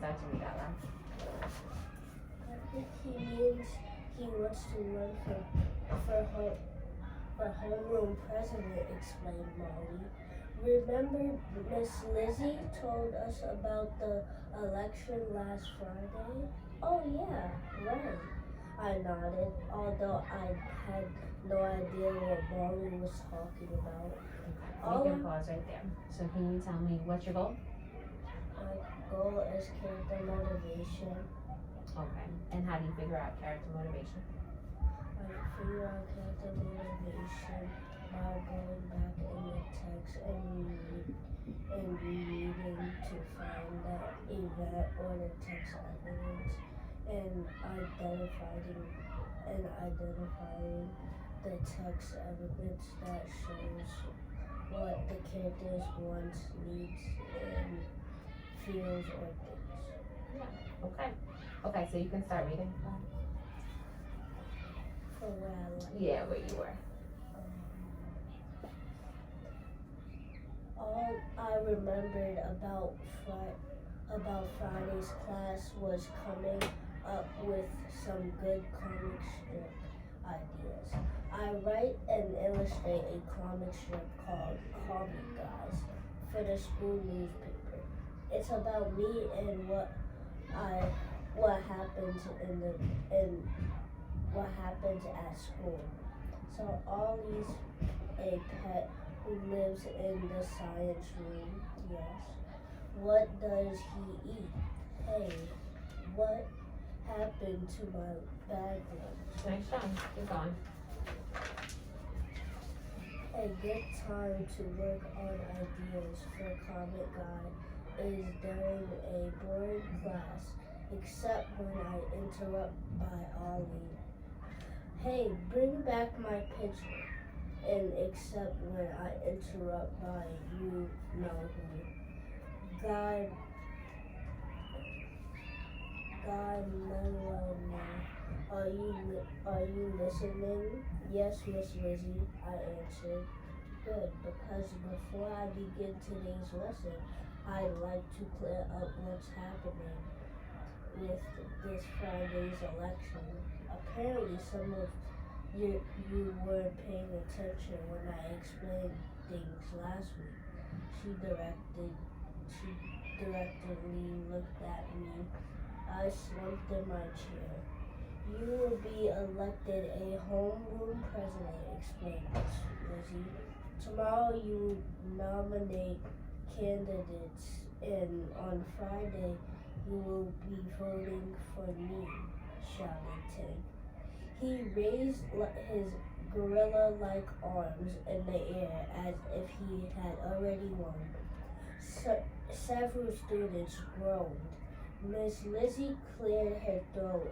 start to read out loud. I think he means he wants to run for homeroom president, explained Molly. Remember Miss Lizzie told us about the election last Friday? Oh yeah, right. I nodded, although I had no idea what Molly was talking about. You can pause right there. So can you tell me what's your goal? My goal is character motivation. Okay. And how do you figure out character motivation? I figure out character motivation by going back in the text and reading to find that event or the text evidence and identifying the text evidence that shows what the characters wants, needs, and feels or thinks. Yeah. Okay. Okay, so you can start reading. For where I like. Yeah, where you were. All I remembered about Friday's class was coming up with some good comic strip ideas. I write and illustrate a comic strip called Comic Guys for the school newspaper. It's about me and what happens what happens at school. So Ollie's a pet who lives in the science room. Yes. What does he eat? Hey, what happened to my bag lunch? Nice job. Keep going. A good time to work on ideas for Comic Guy is during a boring class, except when I interrupt by Ollie. Hey, bring back my picture. And except when I interrupt by you know who. God Manuel, are you listening? Yes, Miss Lizzie, I answered. Good, because before I begin today's lesson, I'd like to clear up what's happening with this Friday's election. Apparently, some of you weren't paying attention when I explained things last week. She directly looked at me. I slumped in my chair. You will be elected a homeroom president, explained Lizzie. Tomorrow you nominate candidates, and on Friday you will be voting for me, shouted Tank. He raised his gorilla-like arms in the air as if he had already won. Several students groaned. Miss Lizzie cleared her throat.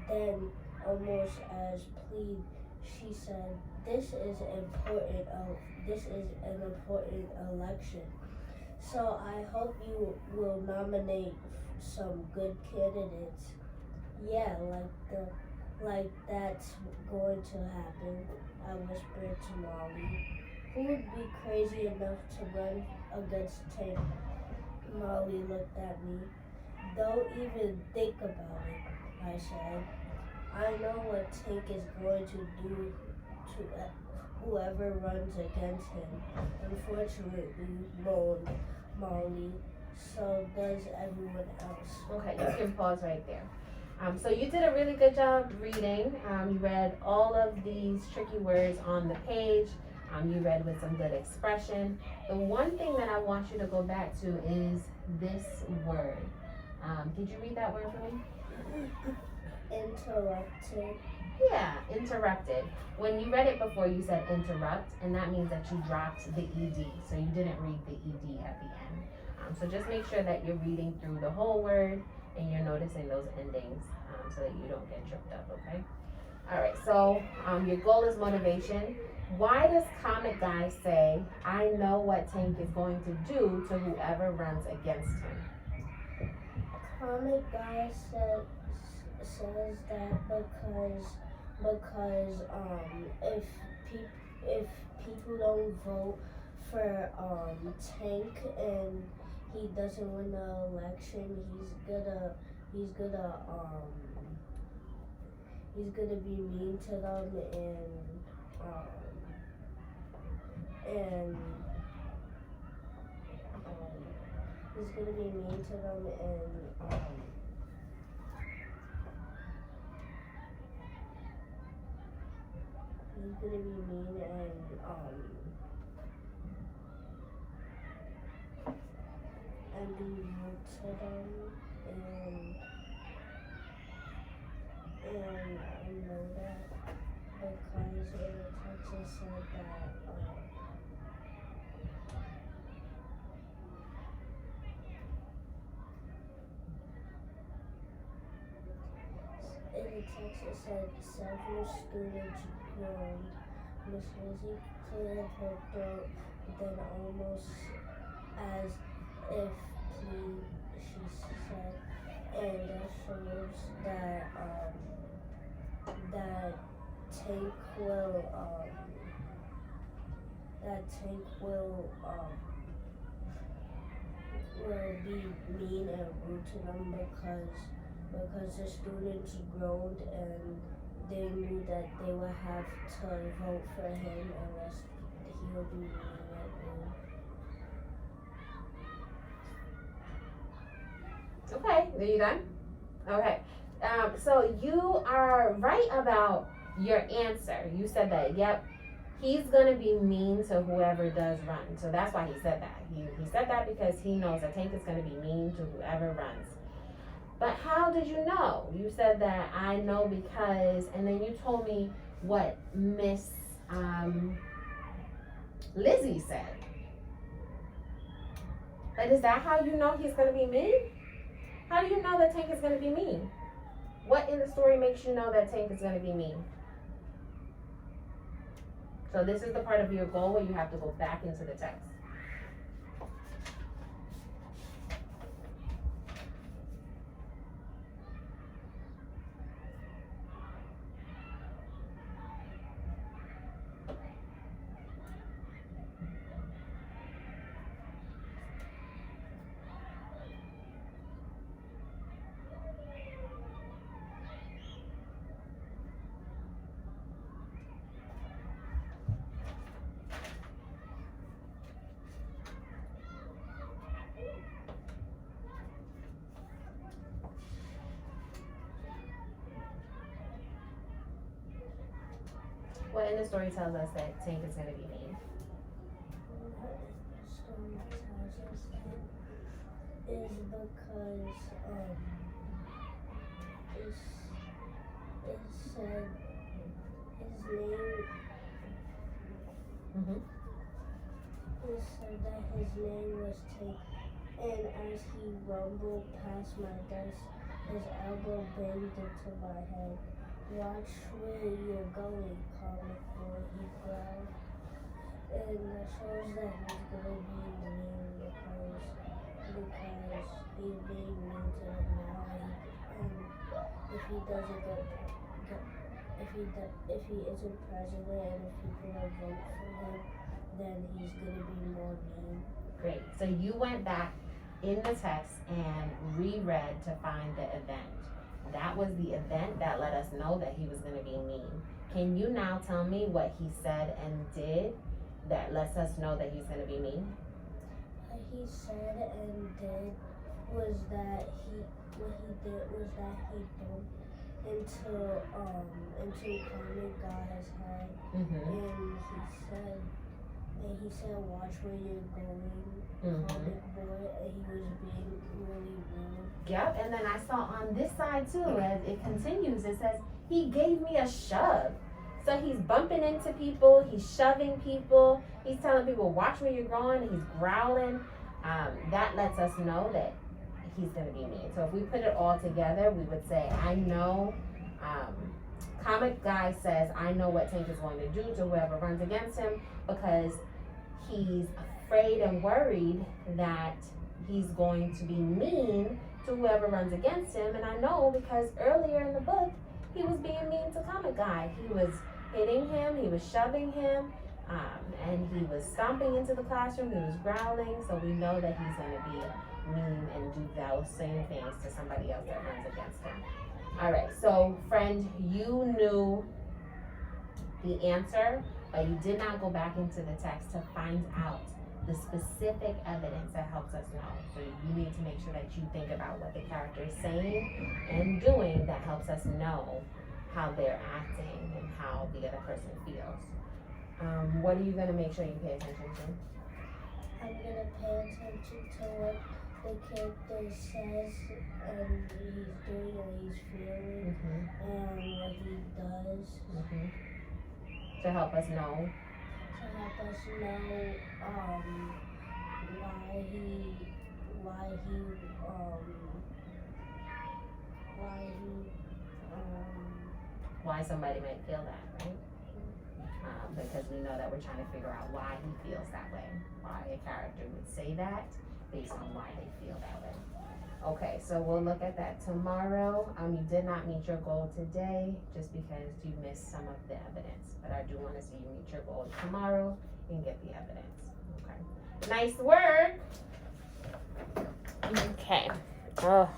Then, almost as plead, she said, "This is an important election. So I hope you will nominate some good candidates." Yeah, like that's going to happen, I whispered to Molly. Who would be crazy enough to run against Tank? Molly looked at me. Don't even think about it, I said. I know what Tank is going to do to whoever runs against him. Unfortunately, moaned Molly. So does everyone else. Okay, you can pause right there. So you did a really good job reading. You read all of these tricky words on the page. You read with some good expression. The one thing that I want you to go back to is this word. Did you read that word for me? Interrupted. Yeah, interrupted. When you read it before, you said interrupt, and that means that you dropped the ED. So you didn't read the ED at the end. So just make sure that you're reading through the whole word and you're noticing those endings so that you don't get tripped up, okay? All right, so your goal is motivation. Why does Comic Guy say, I know what Tank is going to do to whoever runs against him? Comic Guy says that because if people don't vote for Tank and he doesn't win the election, he's gonna be mean to them and he's gonna be mean to them he's gonna be mean and be rude to them and I know that because in the text it said that in the text it said several students groaned. Miss Lizzie cleared her throat, then almost as if please, she said, and that shows that that Tank will be mean and rude to them because the students groaned and they knew that they would have to vote for him unless he will be mean and rude. Okay, are you done? Okay. So you are right about your answer. You said that, yep, he's gonna be mean to whoever does run. So that's why he said that. He said that because he knows that Tank is gonna be mean to whoever runs. But how did you know? You said that I know because, and then you told me what Miss Lizzie said. But is that how you know he's gonna be mean? How do you know that Tank is gonna be mean? What in the story makes you know that Tank is gonna be mean? So this is the part of your goal where you have to go back into the text. What in the story tells us that Tank is gonna be mean? What the story tells us that is because it said his name. It said that his name was Tank, and as he rumbled past my desk, his elbow banged into my head. Watch where you're going, comic boy, he growled. And that shows that he's gonna be mean because he's being mean to him now. And if he doesn't if he isn't president and if people don't vote for him, then he's gonna be more mean. Great. So you went back in the text and reread to find the event. That was the event that let us know that he was going to be mean. Can you now tell me what he said and did that lets us know that he's going to be mean? What he said and did was that he bumped into Comic Guy's head, and he said, watch where you're going, comic boy, and he was being really rude. Yep, and then I saw on this side too, as it continues, it says, he gave me a shove. So he's bumping into people, he's shoving people, he's telling people, watch where you're going, he's growling. That lets us know that he's gonna be mean. So if we put it all together, we would say, I know, Comic Guy says, I know what Tank is going to do to whoever runs against him because he's afraid and worried that he's going to be mean to whoever runs against him. And I know because earlier in the book, he was being mean to Comic Guy. He was hitting him, he was shoving him, And he was stomping into the classroom, he was growling, so we know that he's gonna be mean and do those same things to somebody else that runs against him. All right, so friend, you knew the answer, but you did not go back into the text to find out the specific evidence that helps us know. So you need to make sure that you think about what the character is saying and doing that helps us know how they're acting and how the other person feels. What are you gonna make sure you pay attention to? I'm gonna pay attention to what the character says and he's doing or he's feeling and what he does To help us know. to help us know Why somebody might feel that, right? Because we know that we're trying to figure out why he feels that way, why a character would say that based on why they feel that way. Okay, so we'll look at that tomorrow. You did not meet your goal today just because you missed some of the evidence, but I do want to see you meet your goal tomorrow and get the evidence. Okay, nice work. Okay. Oh.